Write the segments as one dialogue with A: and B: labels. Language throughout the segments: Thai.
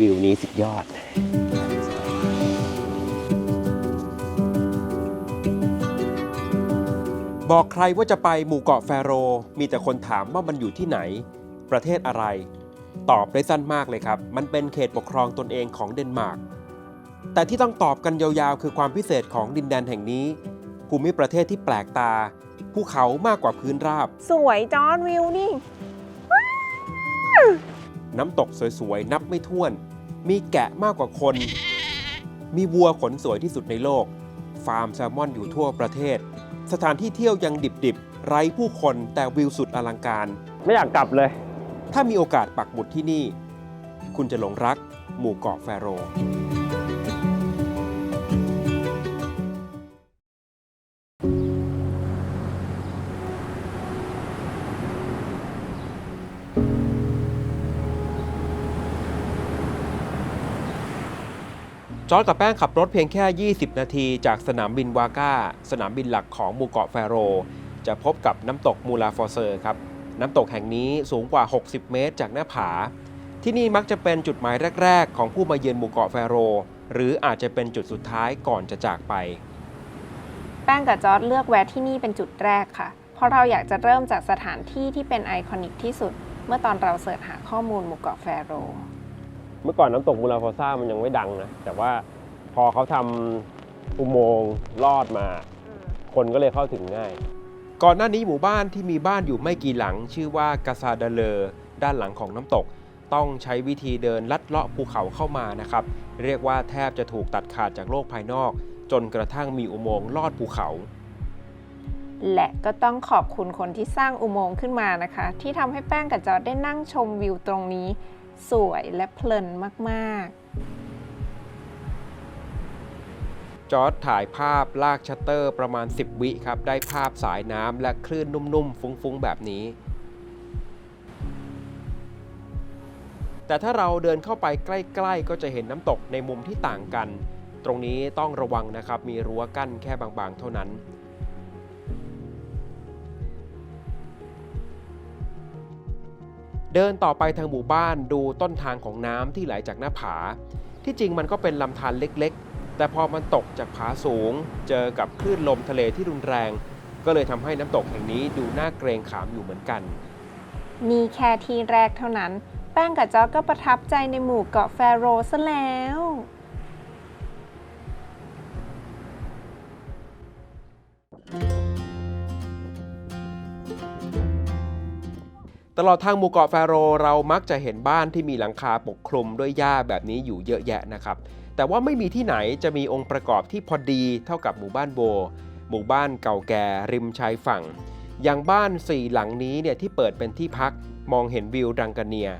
A: วิวนี้สุดยอดบอกใครว่าจะไปหมู่เกาะแฟโรมีแต่คนถามว่ามันอยู่ที่ไหนประเทศอะไรตอบได้สั้นมากเลยครับมันเป็นเขตปกครองตนเองของเดนมาร์กแต่ที่ต้องตอบกันยาวๆคือความพิเศษของดินแดนแห่งนี้ภูมิประเทศที่แปลกตาภูเขามากกว่าพื้นราบ
B: สวยจอร์จวิวนี่
A: น้ำตกสวยๆนับไม่ถ้วนมีแกะมากกว่าคนมีวัวขนสวยที่สุดในโลกฟาร์มแซลมอนอยู่ทั่วประเทศสถานที่เที่ยวยังดิบๆไร้ผู้คนแต่วิวสุดอลังการไม่อยากกลับเลยถ้ามีโอกาสปักหมุดที่นี่คุณจะหลงรักหมู่เกาะแฟโรจอร์จกับแป้งขับรถเพียงแค่ 20 นาทีจากสนามบินวาก้าสนามบินหลักของหมู่เกาะแฟโรจะพบกับน้ำตกมูลาฟอร์เซอร์ครับน้ำตกแห่งนี้สูงกว่า 60 เมตรจากหน้าผาที่นี่มักจะเป็นจุดหมายแรกๆของผู้มาเยือนหมู่เกาะแฟโรหรืออาจจะเป็นจุดสุดท้ายก่อนจะจากไป
B: แป้งกับจอร์จเลือกแวะที่นี่เป็นจุดแรกค่ะเพราะเราอยากจะเริ่มจากสถานที่ที่เป็นไอคอนิกที่สุดเมื่อตอนเราเสิร์ชหาข้อมูลหมู่เกาะแฟโร
A: เมื่อก่อนน้ำตกมูลาฟอร์ซ่ามันยังไม่ดังนะแต่ว่าพอเขาทำอุโมงค์ลอดมาคนก็เลยเข้าถึงง่ายก่อนหน้านี้หมู่บ้านที่มีบ้านอยู่ไม่กี่หลังชื่อว่ากาซาดาเลอด้านหลังของน้ำตกต้องใช้วิธีเดินลัดเลาะภูเขาเข้ามานะครับเรียกว่าแทบจะถูกตัดขาดจากโลกภายนอกจนกระทั่งมีอุโมงค์ลอดภูเขา
B: และก็ต้องขอบคุณคนที่สร้างอุโมงค์ขึ้นมานะคะที่ทำให้แป้งกับจอร์จได้นั่งชมวิวตรงนี้สวยและเพลินมาก
A: จอร์จถ่ายภาพลากชัตเตอร์ประมาณ10 วิครับได้ภาพสายน้ำและคลื่นนุ่มๆฟุ้งๆแบบนี้แต่ถ้าเราเดินเข้าไปใกล้ๆก็จะเห็นน้ำตกในมุมที่ต่างกันตรงนี้ต้องระวังนะครับมีรั้วกั้นแค่บางๆเท่านั้นเดินต่อไปทางหมู่บ้านดูต้นทางของน้ำที่ไหลจากหน้าผาที่จริงมันก็เป็นลำธารเล็กๆแต่พอมันตกจากผาสูงเจอกับคลื่นลมทะเลที่รุนแรงก็เลยทำให้น้ำตกแห่งนี้ดูน่าเกรงขามอยู่เหมือนกัน
B: นี่แค่ที่แรกเท่านั้นแป้งกับจอร์จก็ประทับใจในหมู่เกาะแฟโรซะแล้ว
A: ตลอดทางหมู่เกาะแฟโรเรามักจะเห็นบ้านที่มีหลังคาปกคลุมด้วยหญ้าแบบนี้อยู่เยอะแยะนะครับแต่ว่าไม่มีที่ไหนจะมีองค์ประกอบที่พอดีเท่ากับหมู่บ้านโบหมู่บ้านเก่าแก่ริมชายฝั่งอย่างบ้าน4 หลังนี้เนี่ยที่เปิดเป็นที่พักมองเห็นวิวดังกาเนีย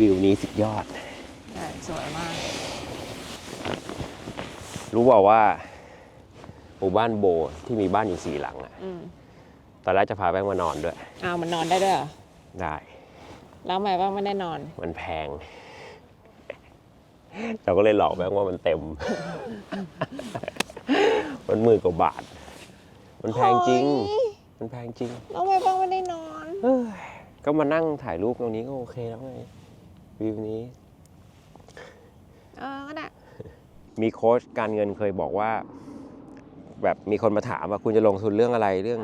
A: วิวนี้สุดยอด
B: สวยมาก
A: รู้เปล่าว่าหมู่บ้านโบที่มีบ้านอยู่4 หลังอ่ะตอนแรกจะพาแป้งมานอนด้วย
B: มันนอนได้ด้วยเหรอ
A: ได้
B: แล้วทำไมแป้งไม่ได้นอน
A: มันแพงเราก็เลยหลอกแป้งว่ามันเต็ม มัน10,000 กว่าบาทมันแพงจริงมันแพงจริง
B: แล้วทำไมแป้งไม่ได้นอน
A: ก็มานั่งถ่ายรูปตรงนี้ก็โอเคแล้วไงวิวนี้
B: ก็ได้
A: มีโค้ชการเงินเคยบอกว่าแบบมีคนมาถามว่าคุณจะลงทุนเรื่องอะไรเรื่อง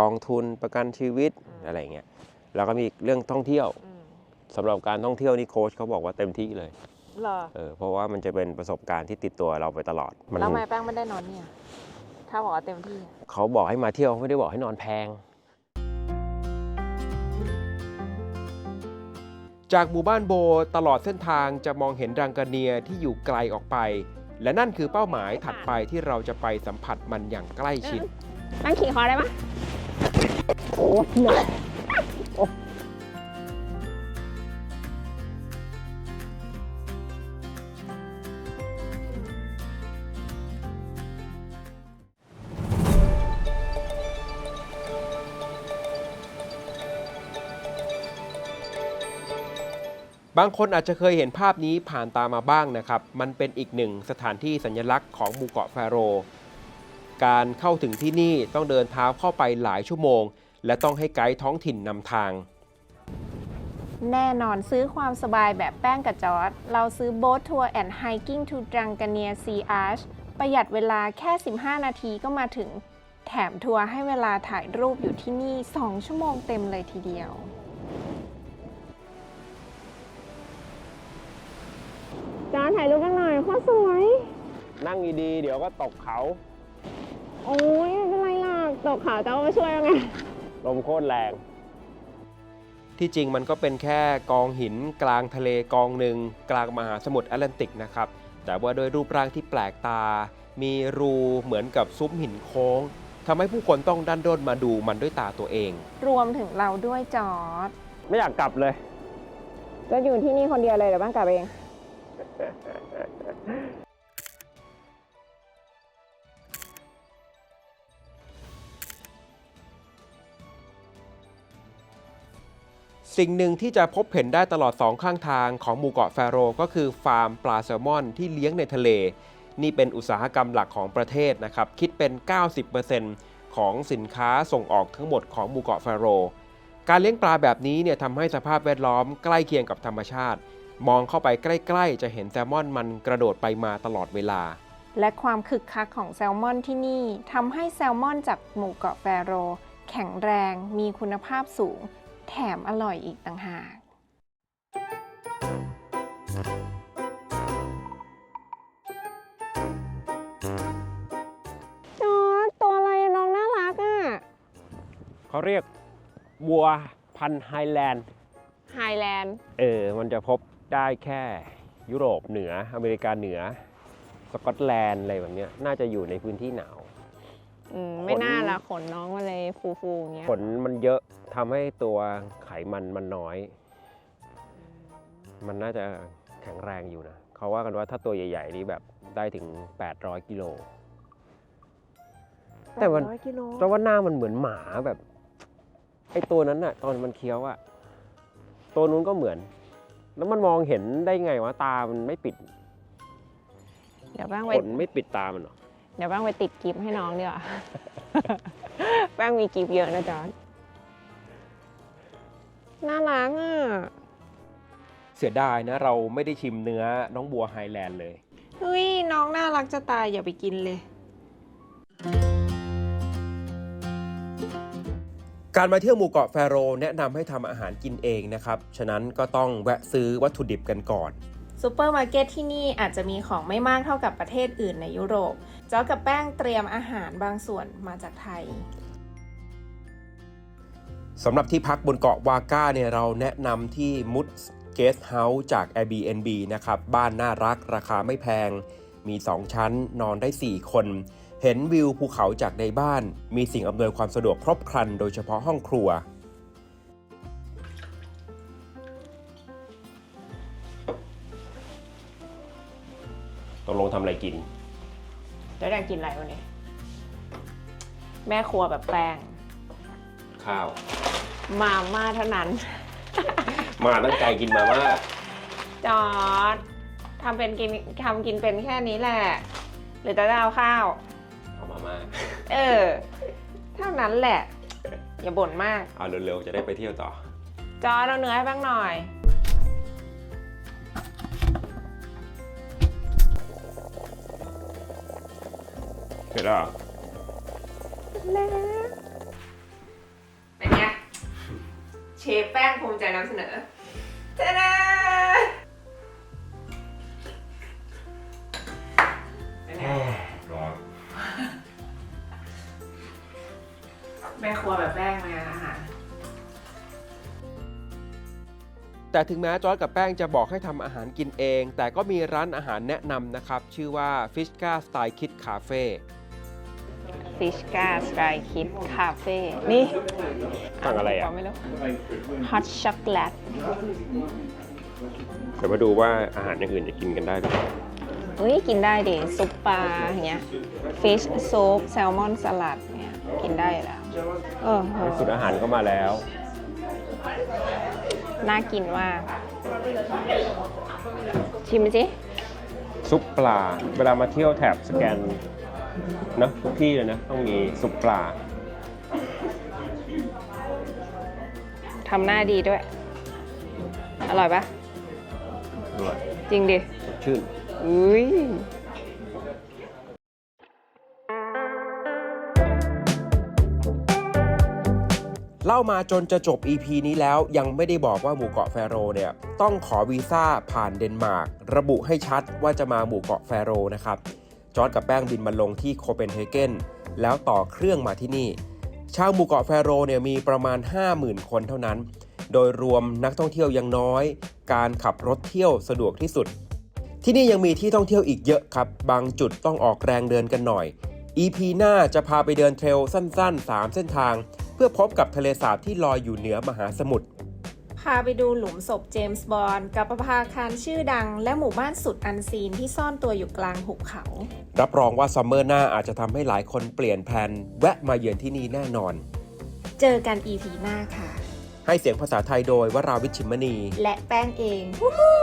A: กองทุนประกันชีวิตอะไรเงี้ยแล้วก็มีเรื่องท่องเที่ยวสำหรับการท่องเที่ยวนี่โค้ชเขาบอกว่าเต็มที่เลยเพราะว่ามันจะเป็นประสบการณ์ที่ติดตัวเราไปตลอด
B: แล้วทำไมแป้งไม่ได้นอนเนี่ยถ้าบอกว่าเต็มที่
A: เขาบอกให้มาเที่ยวไม่ได้บอกให้นอนแพงจากหมู่บ้านโบตลอดเส้นทางจะมองเห็นรังกาเนียที่อยู่ไกลออกไปและนั่นคือเป้าหมายถัดไปที่เราจะไปสัมผัสมันอย่างใกล้ชิด
B: นั่งขี่คอได้ปะ
A: โอ้เหนื่อยบางคนอาจจะเคยเห็นภาพนี้ผ่านตามาบ้างนะครับมันเป็นอีกหนึ่งสถานที่สัญลักษณ์ของหมู่เกาะแฟโร การเข้าถึงที่นี่ต้องเดินเท้าเข้าไปหลายชั่วโมง และต้องให้ไกด์ท้องถิ่นนำทาง
B: แน่นอนซื้อความสบายแบบแป้งกับจอร์ดเราซื้อ Boat Tour and Hiking to Drangania Sea Arch ประหยัดเวลาแค่ 15 นาทีก็มาถึง แถมทัวร์ให้เวลาถ่ายรูปอยู่ที่นี่ 2 ชั่วโมงเต็มเลยทีเดียวจอร์ดถ่ายรูปกันหน่อยโคตรสวย
A: นั่งดีๆเดี๋ยวก็ตกเขา
B: โอ้ยไม่เป็นไรหรอกตกเขาจะเอามาช่วยยังไง
A: ลมโคตรแรง ที่จริงมันก็เป็นแค่กองหินกลางทะเลกองหนึ่งกลางมหาสมุทรแอตแลนติกนะครับ แต่ว่าโดยรูปร่างที่แปลกตา มีรูเหมือนกับซุ้มหินโค้งทำให้ผู้คนต้องดันด้นมาดูมันด้วยตาตัวเอง
B: รวมถึงเราด้วยจอร์ด
A: ไม่อยากกลับเลย
B: จะอยู่ที่นี่คนเดียวเลยเดี๋ยวบ้านกลับเอง
A: สิ่งหนึ่งที่จะพบเห็นได้ตลอด2ข้างทางของหมู่เกาะแฟโรก็คือฟาร์มปลาแซลมอนที่เลี้ยงในทะเล นี่เป็นอุตสาหกรรมหลักของประเทศนะครับ คิดเป็น 90% ของสินค้าส่งออกทั้งหมดของหมู่เกาะแฟโร การเลี้ยงปลาแบบนี้เนี่ยทำให้สภาพแวดล้อมใกล้เคียงกับธรรมชาติ มองเข้าไปใกล้ๆจะเห็นแซลมอนมันกระโดดไปมาตลอดเวลา
B: และความคึกคักของแซลมอนที่นี่ทำให้แซลมอนจากหมู่เกาะแฟโร แข็งแรงมีคุณภาพสูง แถมอร่อยอีกต่างหากจอร์จตัวอะไรอะน้องน่ารักอ่ะ
A: เขาเรียกวัวพันธุ์ไฮแลนด์
B: ไฮแลนด์
A: มันจะพบได้แค่ยุโรปเหนืออเมริกาเหนือสกอตแลนด์อะไรแบบนี้น่าจะอยู่ในพื้นที่หนาว
B: ไม่น่าละขนน้องมาเลยฟูๆอย่างเงี้ย
A: ขนมันเยอะทำให้ตัวไขมันมันน้อย มันน่าจะแข็งแรงอยู่นะเขาว่ากันว่าถ้าตัวใหญ่ๆนี่แบบได้ถึง800กิโลแต่ว่าหน้ามันเหมือนหมาแบบไอ้ตัวนั้นน่ะตอนมันเคี้ยวอะตัวนู้นก็เหมือนแล้วมันมองเห็นได้ไงวะตามันไม่ปิด
B: เดี๋ยวแป้ง
A: ข
B: ไป
A: นไม่ปิดตามันหรอ
B: เดี๋ยวแป้งไปติดกิฟต์ให้น้องดีกว่า แป้งมีกิฟต์เยอะนะจอร์จน่ารักอ่ะ
A: เสียดายนะเราไม่ได้ชิมเนื้อน้องบัวไฮแลนด์เลย
B: เฮ้ยน้องน่ารักจะตายอย่าไปกินเลย
A: การมาเที่ยวหมู่เกาะแฟโรแนะนำให้ทำอาหารกินเองนะครับ ฉะนั้นก็ต้องแวะซื้อวัตถุดิบกันก่อน
B: ซูเปอร์มาร์เก็ตที่นี่อาจจะมีของไม่มากเท่ากับประเทศอื่นในยุโรปจอร์จกับแป้งเตรียมอาหารบางส่วนมาจากไทย
A: สำหรับที่พักบนเกาะวาก้าเนี่ยเราแนะนำที่มุดเกสต์เฮาส์จาก Airbnb นะครับ บ้านน่ารักราคาไม่แพง มี 2 ชั้นนอนได้ 4 คน เห็นวิวภูเขาจากในบ้าน มีสิ่งอำนวยความสะดวกครบครันโดยเฉพาะห้องครัว ตกลงทำอะไรกิน
B: แล้วอยากกินอะไรวันนี้ แม่ครัวแบบแป้ง
A: ข้าว
B: มาม่าเท่านั้น
A: มาตั้งใจกินมาม่า
B: จอร์จทำกินเป็นแค่นี้แหละ หรือจะเอาข้าว
A: เอามาม่า
B: เท่านั้นแหละ อย่าบ่นมาก
A: เอาเร็วๆจะได้ไปเที่ยวต่อ
B: จอร์จเอาเนื้อให้บ้างหน่อย
A: เสร็จแล้วเหรอ
B: แล้วเป็นไงเชฟแป้งภูมิใจนำเสนอจ้าดาเป็นไง
A: ร้อน
B: แม่ครัวแบบแป้งมาอาหาร
A: แต่ถึงแม้จอร์จกับแป้งจะบอกให้ทำอาหารกินเอง แต่ก็มีร้านอาหารแนะนำนะครับ ชื่อว่า Fishka Style Kid Cafe
B: Fishka Style Kid Cafe นี่
A: สั่งอะไรอ่ะ
B: ไม่รู้ Hot Chocolate
A: เดี๋ยวมาดูว่าอาหารอย่างอื่นจะกินกันได้หรือเปล่า
B: เฮ้ยกินได้ดิซุปปลาอย่างเงี้ย Fish Soup Salmon Salad เนี่ยกินได้แล้ว
A: สุดอาหารก็มาแล้ว
B: น่ากินมาก ชิมสิ
A: ซุปปลา เวลามาเที่ยวแถบสแกน นะทุกที่เลยนะต้องมีซุปปลา
B: ทำหน้าดีด้วย อร่อยปะ
A: ด้วย
B: จริงดิ
A: สดชื่น
B: อุ้ย
A: เล่ามาจนจะจบ EP นี้แล้วยังไม่ได้บอกว่าหมู่เกาะแฟโรเนี่ยต้องขอวีซ่าผ่านเดนมาร์กระบุให้ชัดว่าจะมาหมู่เกาะแฟโรนะครับจอร์จกับแป้งบินมาลงที่โคเปนเฮเกนแล้วต่อเครื่องมาที่นี่ชาวหมู่เกาะแฟโรเนี่ยมีประมาณ 50,000 คนเท่านั้นโดยรวมนักท่องเที่ยวยังน้อยการขับรถเที่ยวสะดวกที่สุดที่นี่ยังมีที่ท่องเที่ยวอีกเยอะครับบางจุดต้องออกแรงเดินกันหน่อย EP หน้าจะพาไปเดินเทรลสั้นๆ3เส้นทางเพื่อพบกับทะเลสาบที่ลอยอยู่เหนือมหาสมุทร
B: พาไปดูหลุมศพเจมส์บอนด์กับประภาคารชื่อดัง และหมู่บ้านสุดอันซีนที่ซ่อนตัวอยู่กลางหุบเขา
A: รับรองว่าซัมเมอร์หน้าอาจจะทำให้หลายคนเปลี่ยนแผนแวะมาเยือนที่นี่แน่นอน
B: เจอกัน EP หน้าค่ะ
A: ให้เสียงภาษาไทยโดยวราวิชชิมมณี
B: และแป้งเอง วู้ฮู้